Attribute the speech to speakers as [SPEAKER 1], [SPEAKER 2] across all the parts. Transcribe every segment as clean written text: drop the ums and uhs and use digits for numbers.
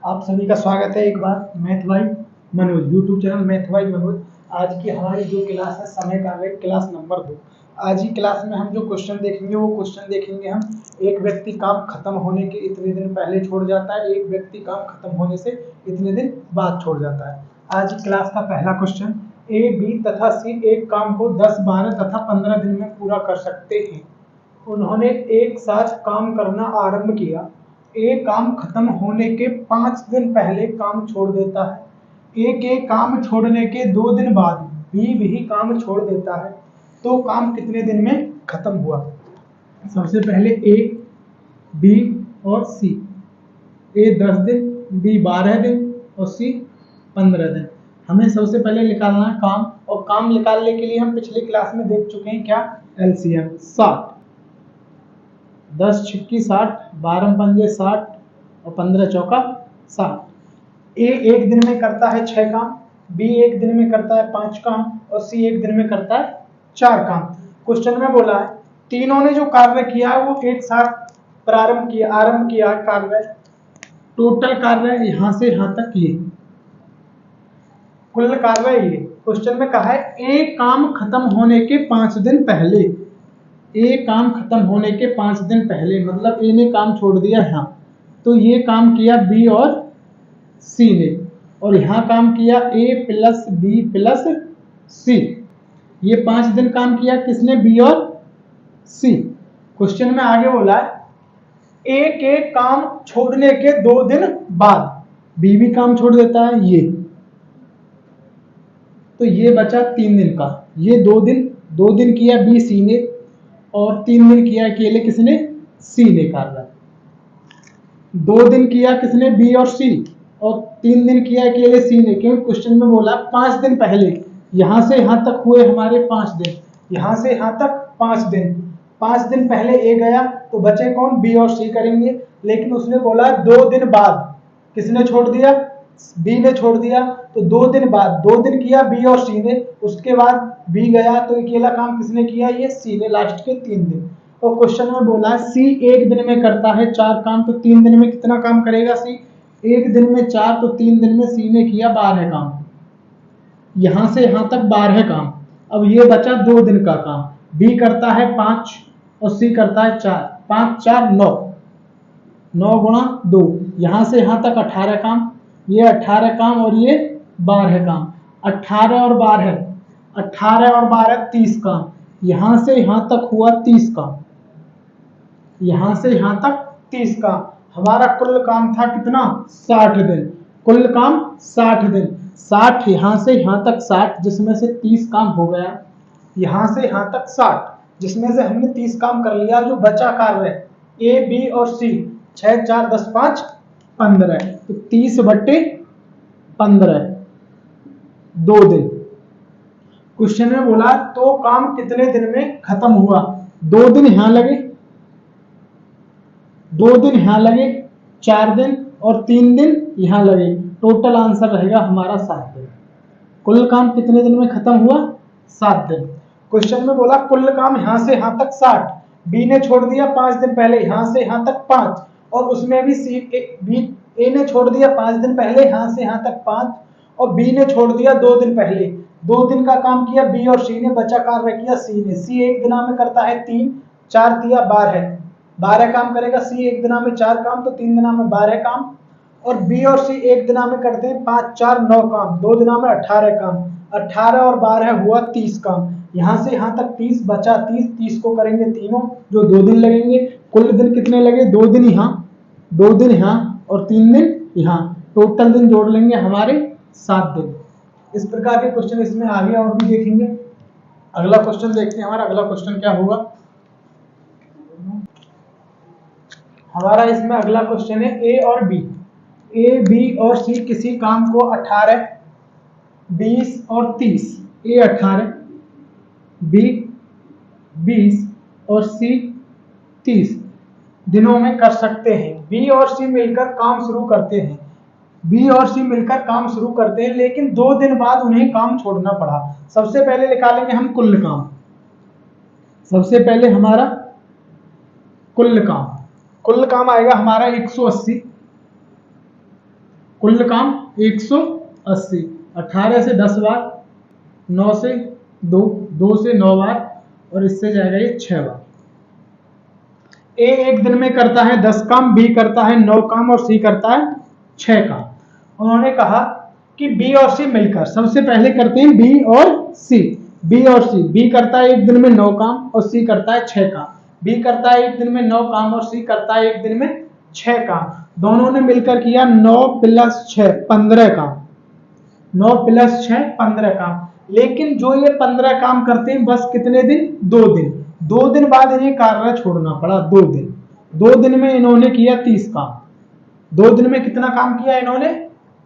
[SPEAKER 1] आप सभी का स्वागत है एक बार मैथ भाई मनोज यूट्यूब चैनल मैथ भाई मनोज। आज की हमारी जो क्लास है समय कार्य क्लास नंबर 2। आज की क्लास में हम जो क्वेश्चन देखेंगे वो क्वेश्चन देखेंगे हम। एक व्यक्ति काम खत्म होने के इतने दिन पहले छोड़ जाता है, एक व्यक्ति काम खत्म होने से इतने दिन बाद छोड़ जाता है। आज की क्लास का पहला क्वेश्चन, ए बी तथा सी एक काम को 10, 12 तथा 15 दिन में पूरा कर सकते हैं। उन्होंने एक साथ काम करना आरंभ किया। ए काम खत्म होने के 5 दिन पहले काम छोड़ देता है। ए के काम छोड़ने के 2 दिन बाद बी भी काम छोड़ देता है, तो काम कितने दिन में खत्म हुआ? सबसे पहले ए, बी और सी। ए 10 दिन, बी 12 दिन और सी 15 दिन। हमें सबसे पहले निकालना है काम, और काम निकालने के लिए हम पिछली क्लास में देख चुके हैं क्या? एलसीएम 60। 10 छिक्की 60, 12 पंजे 60 और 15 चौका 60। ए एक दिन में करता है 6 काम, बी एक दिन में करता है 5 काम और सी एक दिन में करता है 4 काम। क्वेश्चन में बोला है तीनों ने जो कार्य किया है वो एक साथ आरंभ किया कार्य। टोटल कार्य यहां से यहां तक ये कुल कार्य ये। क्वेश्चन में कहा है ए काम खत्म होने के 5 दिन पहले। ए काम खत्म होने के 5 दिन पहले मतलब ए ने काम छोड़ दिया यहाँ, तो ये काम किया बी और सी ने, और यहाँ काम किया ए प्लस बी प्लस सी। ये 5 दिन काम किया किसने? बी और सी। क्वेश्चन में आगे बोला है ए के काम छोड़ने के 2 दिन बाद बी भी काम छोड़ देता है ये, तो ये बचा 3 दिन का। ये 2 दिन किया बी सी ने और 3 दिन किया अकेले किसने? सी ने कार्य। 2 दिन किया किसने? बी और सी, और 3 दिन किया अकेले सी ने, क्योंकि क्वेश्चन में बोला 5 दिन पहले। यहां से यहां तक हुए हमारे 5 दिन, यहां से यहां तक 5 दिन। 5 दिन पहले ए गया तो बचे कौन? बी और सी करेंगे। लेकिन उसने बोला 2 दिन बाद किसने छोड़ दिया? बी ने छोड़ दिया, तो 2 दिन बाद 2 दिन किया बी और सी ने, उसके बाद बी गया तो अकेला काम किसने किया? ये सी ने, लास्ट के 3 दिन। और क्वेश्चन में बोला है सी एक दिन में करता है 4 काम, तो 3 दिन में कितना काम करेगा सी? एक दिन में 4, तो 3 दिन में सी ने किया 12 काम। यहां से यहां तक 12 काम। अब ये बचा 2 दिन का काम। बी करता है 5 और सी करता है 4। 5 4 9, 9 गुणा 2, यहां से यहां तक 18 काम। ये 18 काम और ये 12 काम। 18 और 12, 18 और 12 30 काम। यहां से यहां तक हुआ 30 काम, यहां से यहां तक 30 काम। हमारा कुल काम था कितना? 60 दिन। कुल काम 60 दिन। 60 यहां से यहां तक 60, जिसमें से 30 काम हो गया। यहां से यहां तक 60, जिसमें से हमने 30 काम कर लिया। जो बचा कार्य ए बी और सी 6 4 10 5 15, तो 30/15 2 दिन। क्वेश्चन में बोला तो काम कितने दिन में खत्म हुआ? 2 दिन यहां लगे, 2 दिन यहां लगे, 4 दिन और 3 दिन यहां लगे। टोटल आंसर रहेगा हमारा 7 दिन। कुल काम कितने दिन में खत्म हुआ? 7 दिन। क्वेश्चन में बोला कुल काम यहां से यहां तक 60, बी ने छोड़ दिया 5 दिन पहले, यहां से यहां तक 5, और उसमें भी सी बी ए ने छोड़ दिया 5 दिन पहले, यहां से यहां तक 5, और बी ने छोड़ दिया 2 दिन पहले। 2 दिन का काम किया बी और सी ने, बचा कार्य किया सी ने। सी एक दिना में करता है 3, 4 दिया 12 काम करेगा सी एक दिना में 4 काम, तो 3 दिना में 12 काम। और बी और सी एक दिना में करते हैं 5 4 9 काम, 2 दिना में 18 काम। 18 और 12 हुआ 30 काम। यहां से यहां तक 30 बचा 30, 30 को करेंगे तीनों जो 2 दिन लगेंगे। कुल दिन कितने लगे? 2 दिन यहाँ, 2 दिन यहाँ और 3 दिन यहाँ। टोटल दिन जोड़ लेंगे हमारे 7 दिन। इस प्रकार के क्वेश्चन इसमें आगे और भी देखेंगे। अगला क्वेश्चन देखते हैं। हमारा अगला क्वेश्चन क्या होगा? हमारा इसमें अगला क्वेश्चन है ए और बी। ए बी और सी किसी काम को 18 20 और 30, ए 18 बी 20 और सी 30 दिनों में कर सकते हैं। बी और सी मिलकर काम शुरू करते हैं। बी और सी मिलकर काम शुरू करते हैं, लेकिन 2 दिन बाद उन्हें काम छोड़ना पड़ा। सबसे पहले निकालेंगे हम कुल काम। सबसे पहले हमारा कुल काम आएगा हमारा 180। कुल काम 180, 18 से 10 बार, 9 से 2, 2 से 9 बार, और इससे जाएगा ये 6 बार। ए एक दिन में करता है 10 काम, बी करता है 9 काम और सी करता है 6 काम। उन्होंने कहा कि बी और सी मिलकर सबसे पहले करते हैं बी और सी। बी और सी, बी करता है एक दिन में 9 काम और सी करता है 6 काम। बी करता है एक दिन में 9 काम और सी करता है एक दिन में 6 काम। दोनों ने मिलकर किया 9 + 6 15 काम। 9 + 6 15 काम। लेकिन जो ये 15 काम करते हैं बस कितने दिन? 2 दिन। 2 दिन बाद इन्हें कार्य छोड़ना पड़ा। 2 दिन। 2 दिन में इन्होंने किया 30 काम। 2 दिन में कितना काम किया इन्होंने?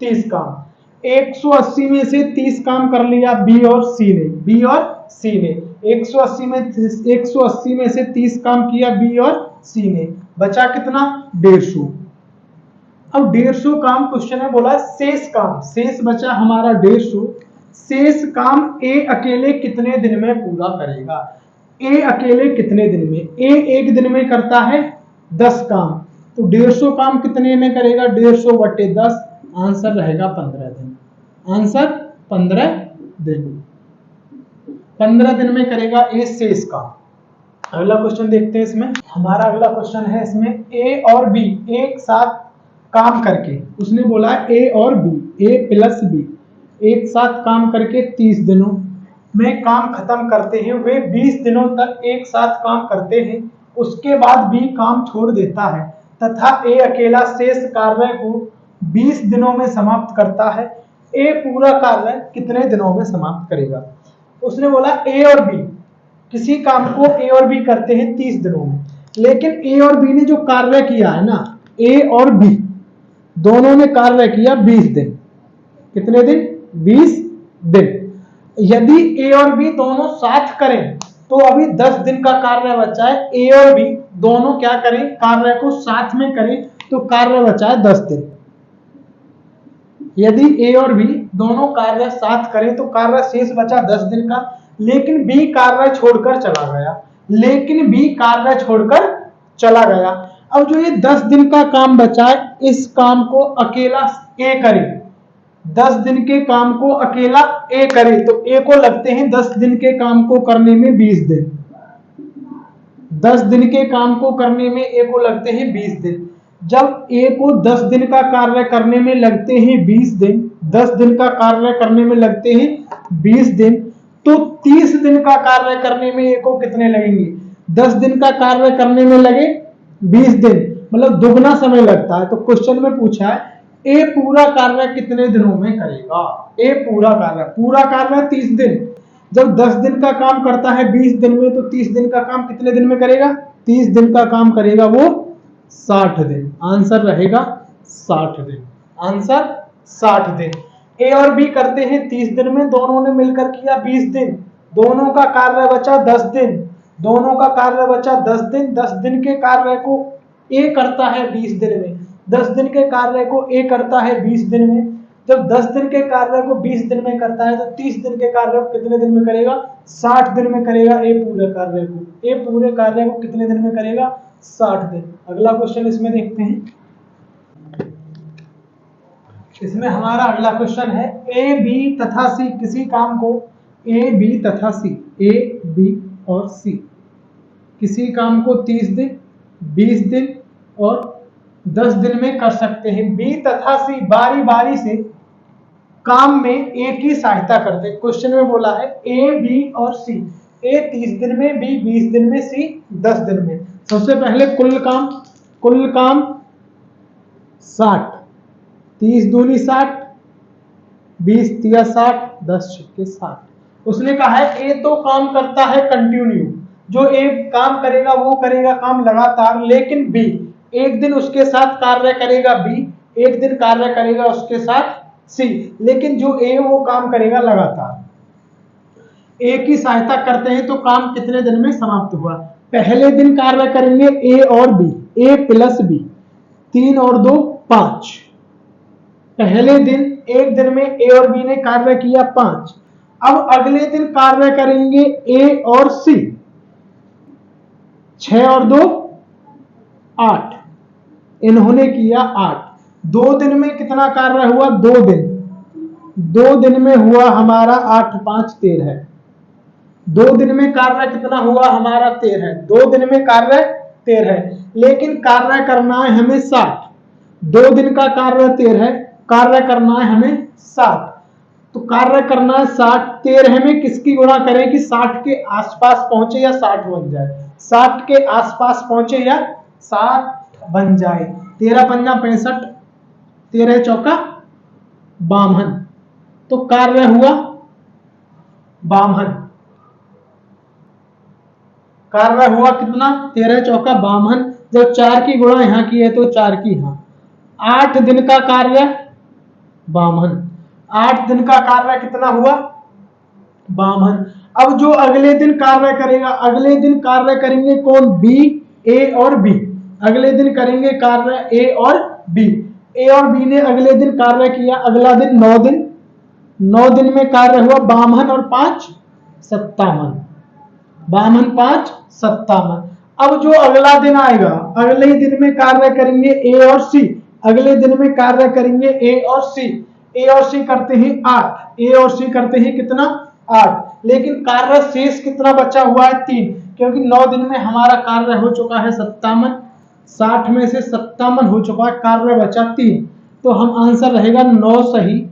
[SPEAKER 1] 30 काम। 180 में से 30 काम कर लिया बी और सी ने। बी और सी ने 180 में से 30 काम किया बी और सी ने। बचा कितना? 150। अब 150 काम क्वेश्चन में बोला शेष काम। शेष बचा हमारा 150। शेष काम ए अकेले कितने दिन में पूरा करेगा? ए अकेले कितने दिन में? ए एक दिन में करता है 10 काम, तो 150 काम कितने में करेगा? 150/10। आंसर रहेगा 15 दिन। आंसर 15 दिन। 15 दिन में करेगा ए शेष काम। अगला क्वेश्चन देखते हैं। इसमें हमारा अगला क्वेश्चन है, इसमें ए और बी एक साथ काम करके, उसने बोला ए और बी, ए + बी एक साथ काम करके 30 दिनों में काम खत्म करते हैं। वे 20 दिनों तक एक साथ काम करते हैं, उसके बाद बी काम छोड़ देता है तथा ए अकेला शेष कार्य को 20 दिनों में समाप्त करता है। ए पूरा कार्य कितने दिनों में समाप्त करेगा? उसने बोला ए और बी किसी काम को ए और बी करते हैं 30 दिनों में, लेकिन ए और बी ने जो कार्य किया है ना, ए और बी दोनों ने कार्य किया 20 दिन। कितने दिन? 20 दिन। यदि ए और बी दोनों साथ करें तो अभी 10 दिन का कार्य बचा है। ए और बी दोनों क्या करें? कार्य को साथ में करें तो कार्य बचा है 10 दिन। यदि ए और बी दोनों कार्य साथ करें तो कार्य शेष बचा 10 दिन का, लेकिन बी कार्य छोड़कर चला गया। लेकिन बी कार्य छोड़कर चला गया। अब जो ये 10 दिन का काम बचा है, इस काम को अकेला ए करे। 10 दिन के काम को अकेला ए करे तो ए को लगते हैं 10 दिन के काम को करने में 20 दिन। 10 दिन के काम को करने में ए को लगते हैं 20 दिन। जब ए को 10 दिन का कार्य करने में लगते हैं 20 दिन, 10 दिन का कार्य करने में लगते हैं 20 दिन, तो 30 दिन का कार्य करने में ए को कितने लगेंगे? 10 दिन का कार्य करने में लगे 20 दिन, मतलब दुगना समय लगता है। तो क्वेश्चन में पूछा है ए पूरा कार्य कितने दिनों में करेगा? ए पूरा कार्य 30 दिन। जब 10 दिन का काम करता है 20 दिन में, तो 30 दिन का काम कितने दिन में करेगा? 30 दिन का काम करेगा वो 60 दिन। आंसर रहेगा 60 दिन। आंसर 60 दिन। ए और बी करते हैं 30 दिन में, दोनों ने मिलकर किया 20 दिन। दोनों का कार्य बचा 10 दिन। दोनों का कार्य बचा 10 दिन। 10 दिन के कार्य को ए करता है 20 दिन में। 10 दिन के कार्य को ए करता है 20 दिन में। जब 10 दिन के कार्य को 20 दिन में करता है तो 30 दिन के कार्य को कितने दिन में करेगा? 60 दिन में करेगा ए पूरे कार्य को। ए पूरे कार्य को कितने दिन में करेगा? 60 दिन। अगला क्वेश्चन इसमें देखते हैं। इसमें हमारा अगला क्वेश्चन है ए बी तथा सी किसी काम को ए बी तथा सी, ए बी और सी किसी काम को 30 दिन, 20 दिन और 10 दिन में कर सकते हैं। बी तथा सी बारी बारी से काम में ए की सहायता करते हैं। क्वेश्चन में बोला है ए बी और सी, ए 30 दिन में, बी 20 दिन में, सी 10 दिन में। सबसे पहले कुल काम 60, 30 दूनी 60, 20 तिया 60, 10 छक्के 60। उसने कहा है ए तो काम करता है कंटिन्यू, जो एक काम करेगा वो करेगा काम लगातार, लेकिन बी एक दिन उसके साथ कार्य करेगा, बी एक दिन कार्य करेगा उसके साथ सी, लेकिन जो ए वो काम करेगा लगातार। ए की सहायता करते हैं तो काम कितने दिन में समाप्त हुआ? पहले दिन कार्य करेंगे ए और बी, ए + बी, 3 और 2 5। पहले दिन एक दिन में ए और बी ने कार्य किया 5। अब अगले दिन कार्य करेंगे ए और सी, 6 और 2 8, इन्होंने किया 8। 2 दिन में कितना कार्य हुआ? 2 दिन। 2 दिन में हुआ हमारा 8 5 13। 2 दिन में कार्य कितना हुआ हमारा? 13। 2 दिन में कार्य 13, लेकिन कार्य करना है हमें 60। 2 दिन का कार्य 13, कार्य करना है हमें 60। तो कार्य करना है 60, 13 में किसकी गुणा करें कि 60 के आसपास पहुंचे या 60 बन जाए? 60 के आसपास पहुंचे या 60 बन जाए। 13 पंजा 65, 13 चौका 52। तो कार्य हुआ 52। कार्य हुआ कितना? 13 चौका 52। जब 4 की गुणा यहां की है तो 4 की यहां। 8 दिन का कार्य 52। 8 दिन का कार्य कितना हुआ? 52। अब जो अगले दिन कार्य करेगा, अगले दिन कार्य करेंगे कौन? बी, ए और बी। अगले दिन करेंगे कार्य ए और बी। ए और बी ने अगले दिन कार्य किया, अगला दिन 9 दिन। 9 दिन में कार्य हुआ 52 और 5 57। 52 5 57। अब जो अगला दिन आएगा, अगले ही दिन में कार्य करेंगे ए और सी। अगले दिन में कार्य करेंगे ए और सी। ए और सी करते हैं 8। ए और सी करते हैं कितना? 8। लेकिन कार्य शेष कितना बचा हुआ है? 3, क्योंकि 9 दिन में हमारा कार्य हो चुका है 57। 60 में से 57 हो चुका है, कार्य बचा 3। तो हम आंसर रहेगा 9 सही।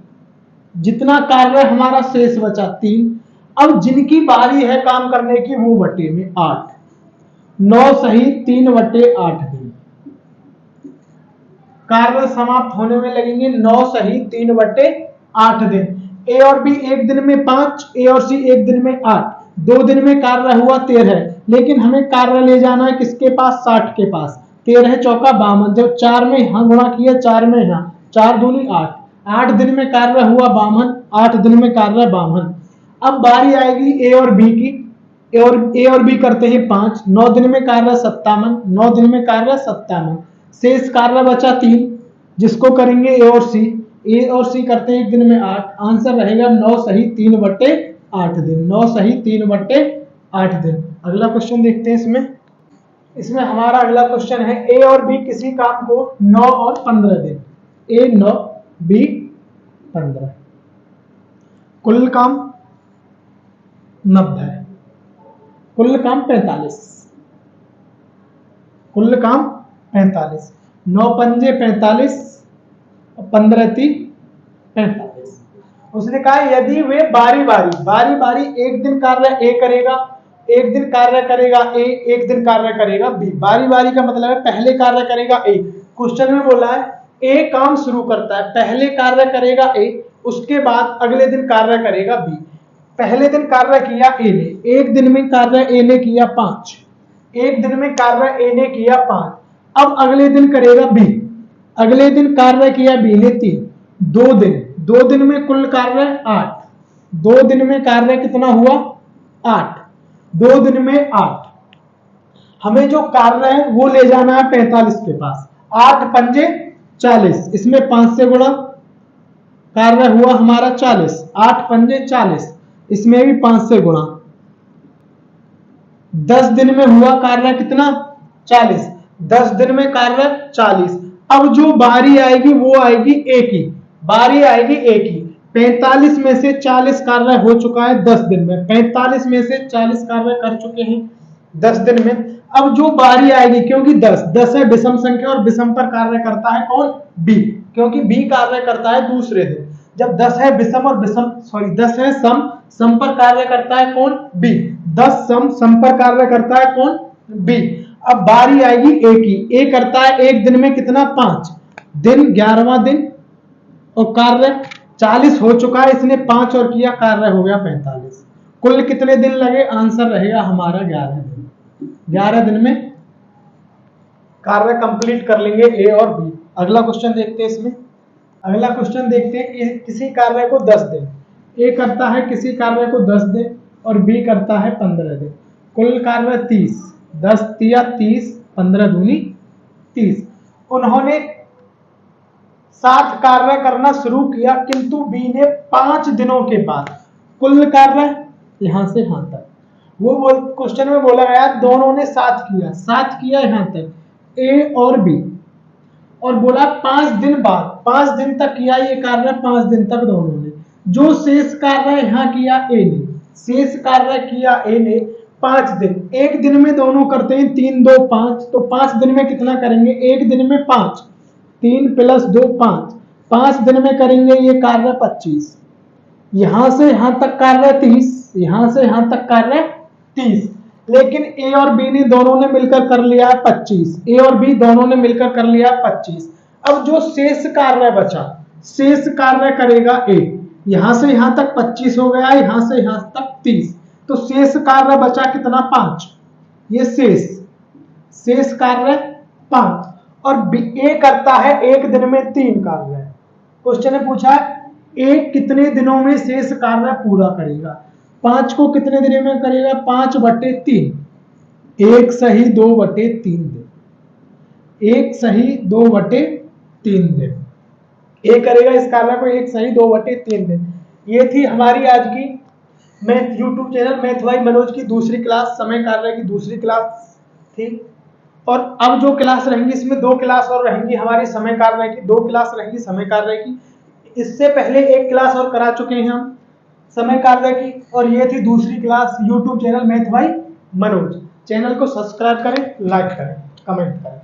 [SPEAKER 1] जितना कार्य हमारा शेष बचा 3। अब जिनकी बारी है काम करने की वो बटे में 8। 9 सही, 3/8 दिन। कार्य समाप्त होने में लगेंगे 9 सही 3/8 दिन। ए और बी एक दिन में 5, ए और सी एक दिन में 8। 2 दिन में कार्य हुआ 13, लेकिन हमें कार्य ले जाना है किसके पास? 60 के पास। 13 चौका 52। जब 4 में यहां गुणा किया, 4 में यहां, 4 दूनी 8। 8 दिन में कार्य हुआ 52। 8 दिन में कार्य 52। अब बारी आएगी ए और बी की। ए और बी करते हैं 5। 9 दिन में कार्य 57। 9 दिन में कार्य 57। शेष कार्य बचा 3, जिसको करेंगे ए और सी। ए और सी करते हैं एक दिन में 8। आंसर रहेगा 9 सही 3/8 दिन। 9 सही 3/8 दिन। अगला क्वेश्चन देखते हैं। इसमें हमारा अगला क्वेश्चन है, ए और बी किसी काम को 9 और 15 दिन। ए 9, बी 15। कुल काम 90, कुल काम 45। कुल काम 45। 9 पंजे 45, 15 ती 45। उसने कहा यदि वे बारी बारी एक दिन कार्य ए करेगा, एक दिन कार्य करेगा ए, एक दिन कार्य करेगा बी। बारी बारी का मतलब है पहले कार्य करेगा ए। क्वेश्चन में बोला है ए काम शुरू करता है, पहले कार्य करेगा ए, उसके बाद अगले दिन कार्य करेगा बी। पहले दिन कार्य किया ए ने, एक दिन में कार्य ए ने किया 5। एक दिन में कार्य ए ने किया 5। अब अगले दिन करेगा बी। अगले दिन कार्य किया बी ने 3। 2 दिन। 2 दिन में कुल कार्य 8। 2 दिन में कार्य कितना हुआ? 8। 2 दिन में 8। हमें जो कार्य है वो ले जाना है 45 के पास। 8 पंजे 40, इसमें 5 से गुणा, कार्य हुआ हमारा 40। 8 पंजे 40, इसमें भी 5 से गुणा। 10 दिन में हुआ कार्य कितना? 40। 10 दिन में कार्य 40। अब जो बारी आएगी वो आएगी ए की। बारी आएगी ए की। 45 में से 40 कार्य हो चुका है 10 दिन में। 45 में से 40 कार्य कर चुके हैं 10 दिन में। अब जो बारी आएगी, क्योंकि 10 है विषम संख्या और विषम पर कार्य करता है कौन? बी, क्योंकि बी कार्य करता है दूसरे दिन। जब 10 है विषम और विषम, सॉरी 10 है सम पर कार्य करता है कौन? बी। 10 सम पर कार्य करता है कौन? बी। अब बारी आएगी ए की। ए करता है एक दिन में कितना? 5 दिन, 11वां दिन, और कार्य 40 हो चुका है, इसने 5 और किया, कार्य हो गया 45। कुल कितने दिन लगे? आंसर रहेगा हमारा 11 दिन। 11 दिन में कार्य कंप्लीट कर लेंगे ए और बी। अगला क्वेश्चन देखते हैं। इसमें अगला क्वेश्चन देखते हैं, किसी कार्य को 10 दिन। ए करता है किसी कार्य को 10 दिन और बी करता है 15 दिन। कुल कार्य 30। 10 तिया 30, 15 दूनी 30। उन्होंने 7 कार्य करना शुरू किया, किंतु बी ने 5 दिनों के बाद कुल कार्य यहां से यहां तक, वो क्वेश्चन में बोला गया दोनों ने 7 किया, 7 किया यहां तक, ए और बी। और बोला 5 दिन बाद, 5 दिन तक किया ये कार्य, 5 दिन तक दोनों ने। जो शेष कार्य यहाँ किया ए ने, शेष कार्य किया ए ने 5 दिन, एक दिन में दोनों करते हैं 3 2 5, तो 5 दिन में कितना करेंगे, एक दिन में 5, 3 + 2 5, 5 दिन में करेंगे ये कार्य 25। यहां से यहां तक कार्य 30, यहां से यहां तक कार्य 30, लेकिन ए और बी ने दोनों ने मिलकर कर लिया 25, ए और बी दोनों ने मिलकर कर लिया 25। अब जो शेष कार्य बचा, शेष कार्य करेगा ए, यहां से यहां तक 25 हो गया, यहां से यहां तक 30, तो शेष कार्य बचा कितना, 5, ये शेष कार्य 5। और ए करता है एक दिन में 3 कार्य। क्वेश्चन ने पूछा ए कितने दिनों में शेष कार्य पूरा करेगा, 5 को कितने दिनों में करेगा, 5/3, 1 सही 2/3 दिन, 1 सही 2/3 दिन ए करेगा इस कार्य को, 1 सही 2/3 दिन। ये थी हमारी आज की math YouTube channel math bye Manoj की दूसरी क्लास, समय कार्य की दूसरी क्लास थी। और अब जो क्लास रहेंगी इसमें 2 क्लास और रहेंगी हमारी समय कार्य की, 2 क्लास रहेंगी समय कार्य की। इससे पहले 1 क्लास और करा चुके हैं हम समय कार्य की, और ये थी दूसरी class YouTube channel math bye Manoj. Channel को सब्सक्राइब करें, लाइक करें, कमेंट करें।